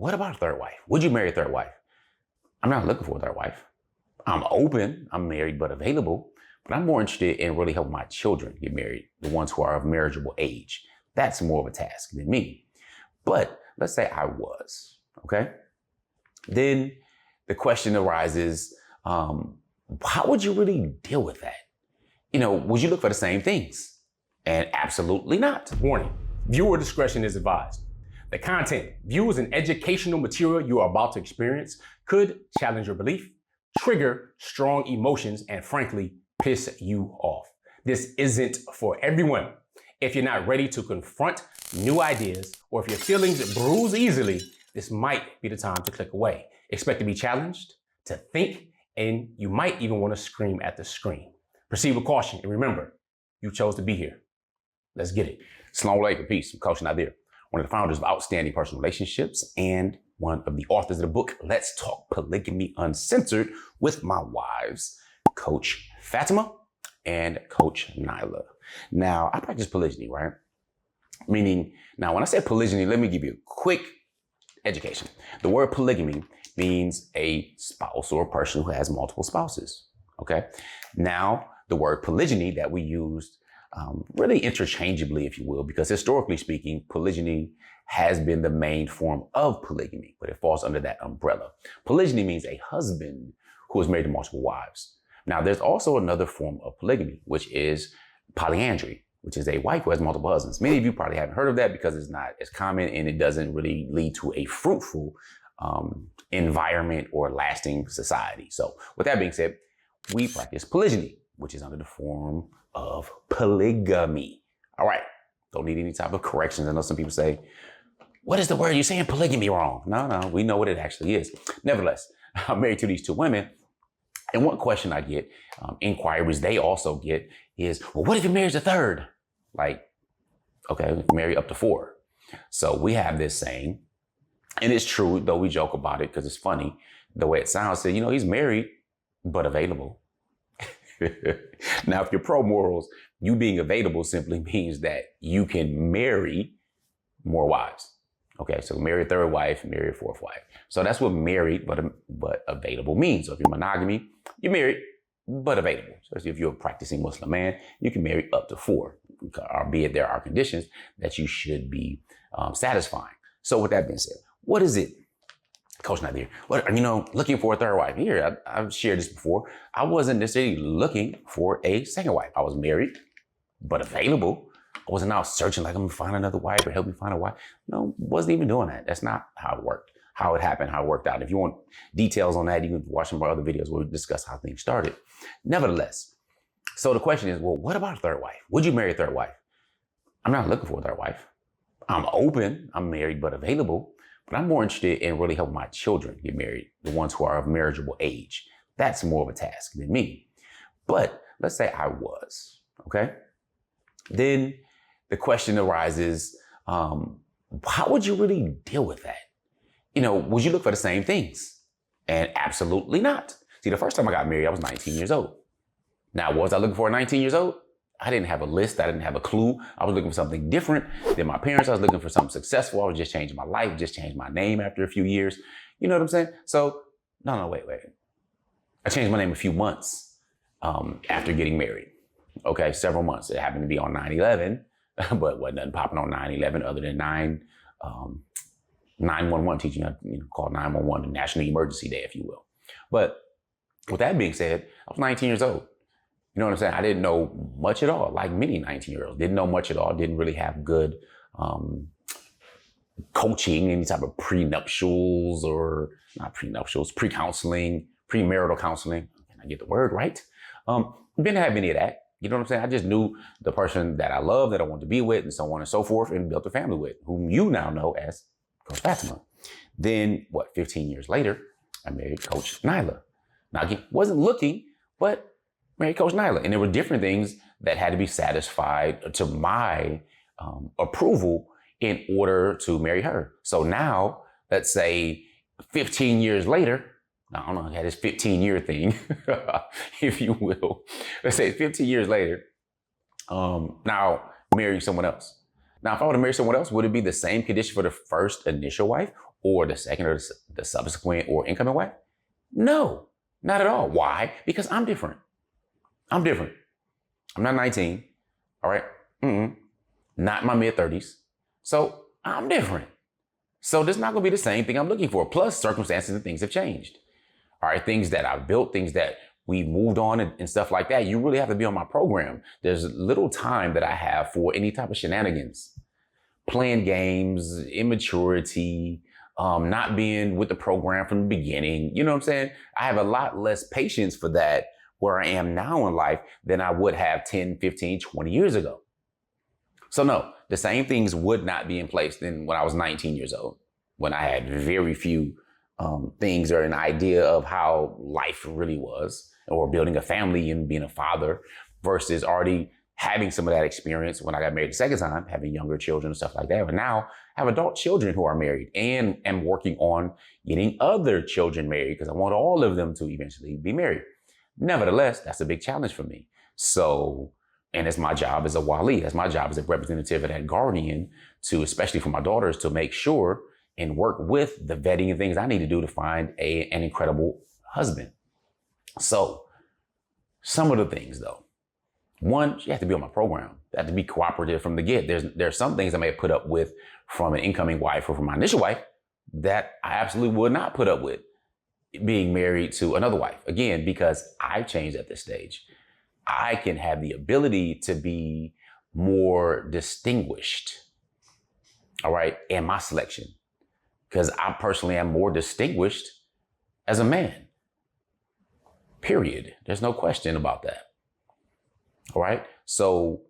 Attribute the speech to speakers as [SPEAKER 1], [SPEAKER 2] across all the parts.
[SPEAKER 1] what about a third wife? Would you marry a third wife? I'm not looking for a third wife. I'm open, I'm married but available, but I'm more interested in really helping my children get married, the ones who are of marriageable age. That's more of a task than me. But let's say I was, okay? Then the question arises, how would you really deal with that? Would you look for the same things? And absolutely not.
[SPEAKER 2] Warning, viewer discretion is advised. The content, views, and educational material you are about to experience could challenge your belief, trigger strong emotions, and frankly, piss you off. This isn't for everyone. If you're not ready to confront new ideas, or if your feelings bruise easily, this might be the time to click away. Expect to be challenged, to think, and you might even want to scream at the screen. Proceed with caution, and remember, you chose to be here. Let's get it.
[SPEAKER 1] Assalamu alaikum, peace. I'm Coach Nazir, one of the founders of Outstanding Personal Relationships and one of the authors of the book, Let's Talk Polygamy Uncensored, with my wives, Coach Fatimah and Coach Nyla. Now, I practice polygyny, right? Meaning, now when I say polygyny, let me give you a quick education. The word polygamy means a spouse or a person who has multiple spouses, okay? Now, the word polygyny that we used really interchangeably, if you will, because historically speaking, polygyny has been the main form of polygamy, but it falls under that umbrella. Polygyny means a husband who is married to multiple wives. Now, there's also another form of polygamy, which is polyandry, which is a wife who has multiple husbands. Many of you probably haven't heard of that because it's not as common and it doesn't really lead to a fruitful environment or lasting society. So with that being said, we practice polygyny, which is under the form of polygamy. All right. Don't need any type of corrections. I know some people say, what is the word? You're saying polygamy wrong. No, we know what it actually is. Nevertheless, I'm married to these two women. And one question I get, inquiries they also get is, well, what if you marry a third? Like, okay, marry up to 4. So we have this saying, and it's true, though we joke about it because it's funny. The way it sounds, he's married, but available. Now, if you're pro morals, you being available simply means that you can marry more wives. Okay, so marry a third wife, marry a fourth wife. So that's what married but available means. So if you're monogamy, you're married but available. So if you're a practicing Muslim man, you can marry up to 4, albeit there are conditions that you should be satisfying. So with that being said, what is it? Coach Nyla, looking for a third wife. Here, I've shared this before. I wasn't necessarily looking for a second wife. I was married, but available. I wasn't out searching like I'm gonna find another wife or help me find a wife. No, wasn't even doing that. That's not how it worked, how it happened, how it worked out. If you want details on that, you can watch some of our other videos where we discuss how things started. Nevertheless, so the question is, well, what about a third wife? Would you marry a third wife? I'm not looking for a third wife. I'm open, I'm married but available. But I'm more interested in really helping my children get married, the ones who are of marriageable age. That's more of a task than me. But let's say I was, okay? Then the question arises, how would you really deal with that? Would you look for the same things? And absolutely not. See, the first time I got married, I was 19 years old. Now, was I looking for a 19 years old? I didn't have a list. I didn't have a clue. I was looking for something different than my parents. I was looking for something successful. I was just changing my life, just changed my name after a few years. You know what I'm saying? So, no, wait. I changed my name a few months after getting married. Okay, several months. It happened to be on 9/11, but wasn't nothing popping on 9/11 other than 911 teaching, called 911, the National Emergency Day, if you will. But with that being said, I was 19 years old. You know what I'm saying? I didn't know much at all, like many 19-year-olds. Didn't know much at all. Didn't really have good coaching, any type of prenuptials or not prenuptials, pre-counseling, premarital counseling. Can I get the word right? Didn't have any of that. You know what I'm saying? I just knew the person that I love, that I wanted to be with, and so on and so forth, and built a family with, whom you now know as Coach Fatimah. Then, 15 years later, I married Coach Nyla. Now, again, wasn't looking, but married Coach Nyla. And there were different things that had to be satisfied to my approval in order to marry her. So now, let's say 15 years later, I don't know, I had this 15-year thing, if you will. Let's say 15 years later, now marrying someone else. Now, if I were to marry someone else, would it be the same condition for the first initial wife? or the second or the subsequent or incoming wife? No, not at all. Why? Because I'm different. I'm different. I'm not 19, all right? Not in my mid-30s. So I'm different. So this is not gonna be the same thing I'm looking for. Plus circumstances and things have changed. All right, things that I've built, things that we moved on and stuff like that. You really have to be on my program. There's little time that I have for any type of shenanigans, playing games, immaturity, not being with the program from the beginning. You know what I'm saying? I have a lot less patience for that where I am now in life than I would have 10, 15, 20 years ago. So no, the same things would not be in place than when I was 19 years old, when I had very few things or an idea of how life really was, or building a family and being a father, versus already having some of that experience when I got married the second time, having younger children and stuff like that. But now I have adult children who are married and am working on getting other children married because I want all of them to eventually be married. Nevertheless, that's a big challenge for me. So, and it's my job as a wali, that's my job as a representative of that guardian to, especially for my daughters, to make sure and work with the vetting and things I need to do to find an incredible husband. So some of the things though, one, you have to be on my program. You have to be cooperative from the get. There's some things I may have put up with from an incoming wife or from my initial wife that I absolutely would not put up with being married to another wife. Again, because I've changed at this stage. I can have the ability to be more distinguished, all right, in my selection. Because I personally am more distinguished as a man. Period. There's no question about that. All right. So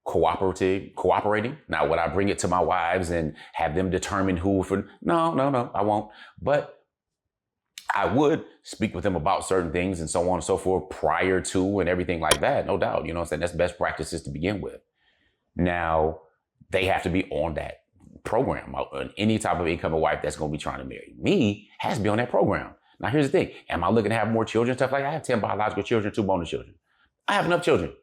[SPEAKER 1] cooperating. Now, would I bring it to my wives and have them determine who for? No, I won't. But I would speak with them about certain things and so on and so forth prior to and everything like that. No doubt. You know what I'm saying? That's best practices to begin with. Now, they have to be on that program. Any type of incoming wife that's going to be trying to marry me has to be on that program. Now, here's the thing. Am I looking to have more children? Stuff like that? I have 10 biological children, 2 bonus children. I have enough children.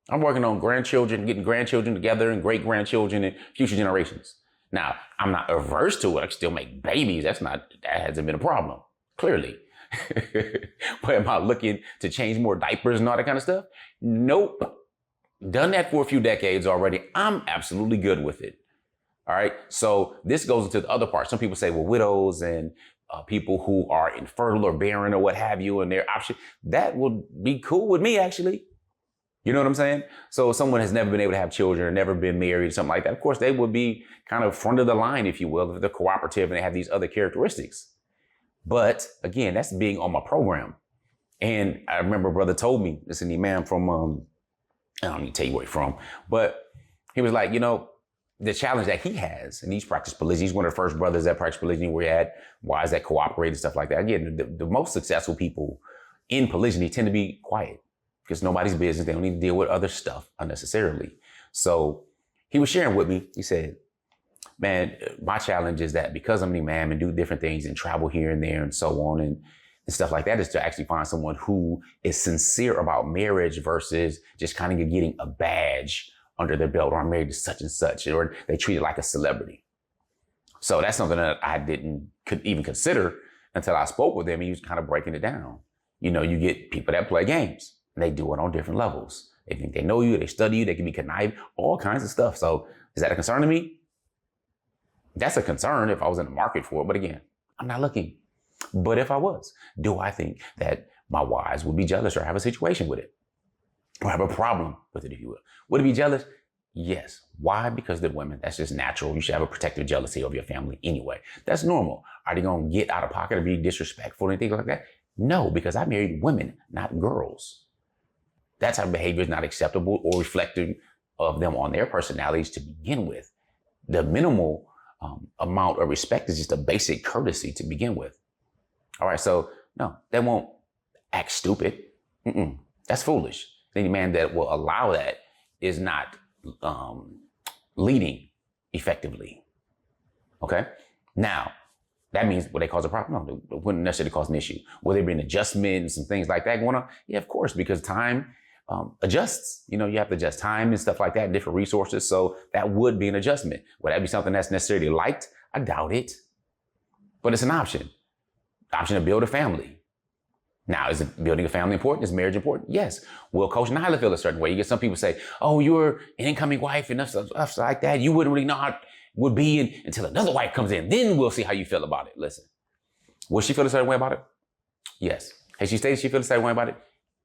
[SPEAKER 1] I'm working on grandchildren, getting grandchildren together and great-grandchildren and future generations. Now, I'm not averse to it. I can still make babies. That hasn't been a problem, clearly. But am I looking to change more diapers and all that kind of stuff? Nope. Done that for a few decades already. I'm absolutely good with it. All right. So this goes into the other part. Some people say, well, widows and people who are infertile or barren or what have you, and their option, that would be cool with me, actually. You know what I'm saying? So someone has never been able to have children or never been married or something like that. Of course, they would be kind of front of the line, if you will, if they're cooperative and they have these other characteristics. But again, that's being on my program. And I remember a brother told me, this is the man from, I don't need to tell you where he's from, but he was like, you know, the challenge that he has, and he's practiced polygyny. He's one of the first brothers that practiced polygyny where he had wives that cooperate and stuff like that. Again, the most successful people in polygyny tend to be quiet because nobody's business. They don't need to deal with other stuff unnecessarily. So he was sharing with me, he said, man, my challenge is that because I'm an imam and do different things and travel here and there and so on and stuff like that, is to actually find someone who is sincere about marriage versus just kind of getting a badge under their belt, or I'm married to such and such, or they treat it like a celebrity. So that's something that I could even consider until I spoke with him. He was kind of breaking it down. You know, you get people that play games and they do it on different levels. They think they know you, they study you, they can be conniving, all kinds of stuff. So is that a concern to me? That's a concern if I was in the market for it. But again, I'm not looking. But if I was, do I think that my wives would be jealous or have a situation with it? Or have a problem with it, if you will? Would it be jealous? Yes. Why? Because they're women. That's just natural. You should have a protective jealousy of your family anyway. That's normal. Are they going to get out of pocket or be disrespectful or anything like that? No, because I married women, not girls. That type of behavior is not acceptable or reflective of them on their personalities to begin with. The minimal amount of respect is just a basic courtesy to begin with. All right, so no, they won't act stupid. That's foolish. Any man that will allow that is not leading effectively. Okay? Now, that means will they cause a problem? No, it wouldn't necessarily cause an issue. Will there be an adjustment and some things like that going on? Yeah, of course, because time adjusts. You know, you have to adjust time and stuff like that, different resources. So that would be an adjustment. Would that be something that's necessarily liked? I doubt it. but it's an option. Option to build a family. Now, is building a family important? Is marriage important? Yes. Will Coach Nyla feel a certain way? You get some people say, oh, you're an incoming wife and stuff like that. You wouldn't really know how it would be until another wife comes in. Then we'll see how you feel about it. Listen, will she feel a certain way about it? Yes. Has she stated she feels a certain way about it?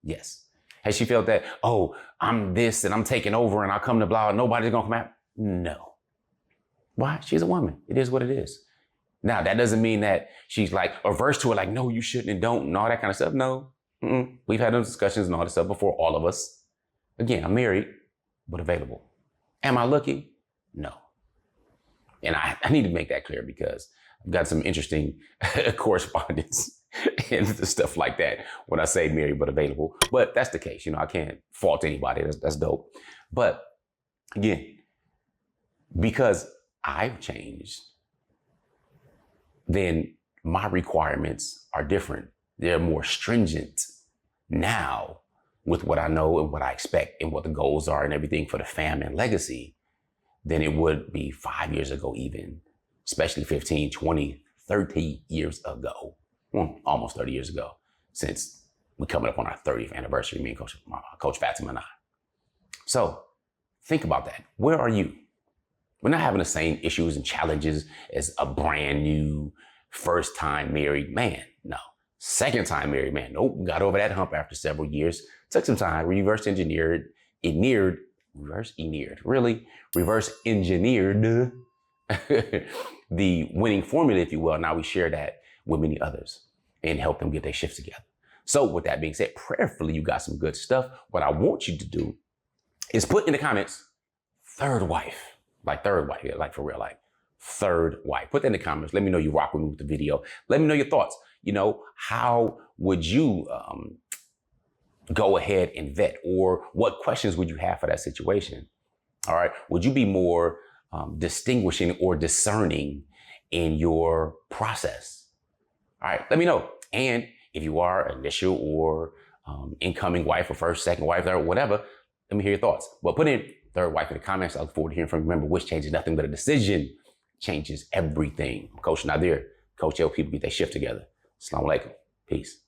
[SPEAKER 1] Yes. Has she felt that, oh, I'm this and I'm taking over and I'll come to blah, nobody's going to come out? No. Why? She's a woman. It is what it is. Now, that doesn't mean that she's like averse to it, like, no, you shouldn't and don't and all that kind of stuff. No. We've had those discussions and all this stuff before, all of us. Again, I'm married, but available. Am I looking? No. And I need to make that clear because I've got some interesting correspondence and stuff like that when I say married, but available. But that's the case. I can't fault anybody. That's dope. But again, because I've changed, then my requirements are different. They're more stringent now with what I know and what I expect and what the goals are and everything for the family and legacy than it would be 5 years ago even, especially 15, 20, 30 years ago. Almost 30 years ago, since we're coming up on our 30th anniversary, me and Coach Fatimah and I. So think about that. Where are you? We're not having the same issues and challenges as a brand new first time married man. No. Second time married man. Nope. Got over that hump after several years. Took some time, reverse engineered the winning formula, if you will. Now we share that with many others and help them get their shifts together. So with that being said, prayerfully, you got some good stuff. What I want you to do is put in the comments, third wife, like for real, like third wife. Put that in the comments. Let me know you rock with me with the video. Let me know your thoughts. How would you go ahead and vet, or what questions would you have for that situation? All right. Would you be more distinguishing or discerning in your process? All right, let me know. And if you are initial or incoming wife or first, second wife, third, whatever, let me hear your thoughts. Well, put in third wife in the comments. I look forward to hearing from you. Remember, wish changes nothing, but a decision changes everything. I'm Coach Nazir. Coach, help people get their shift together. Assalamu alaikum. Peace.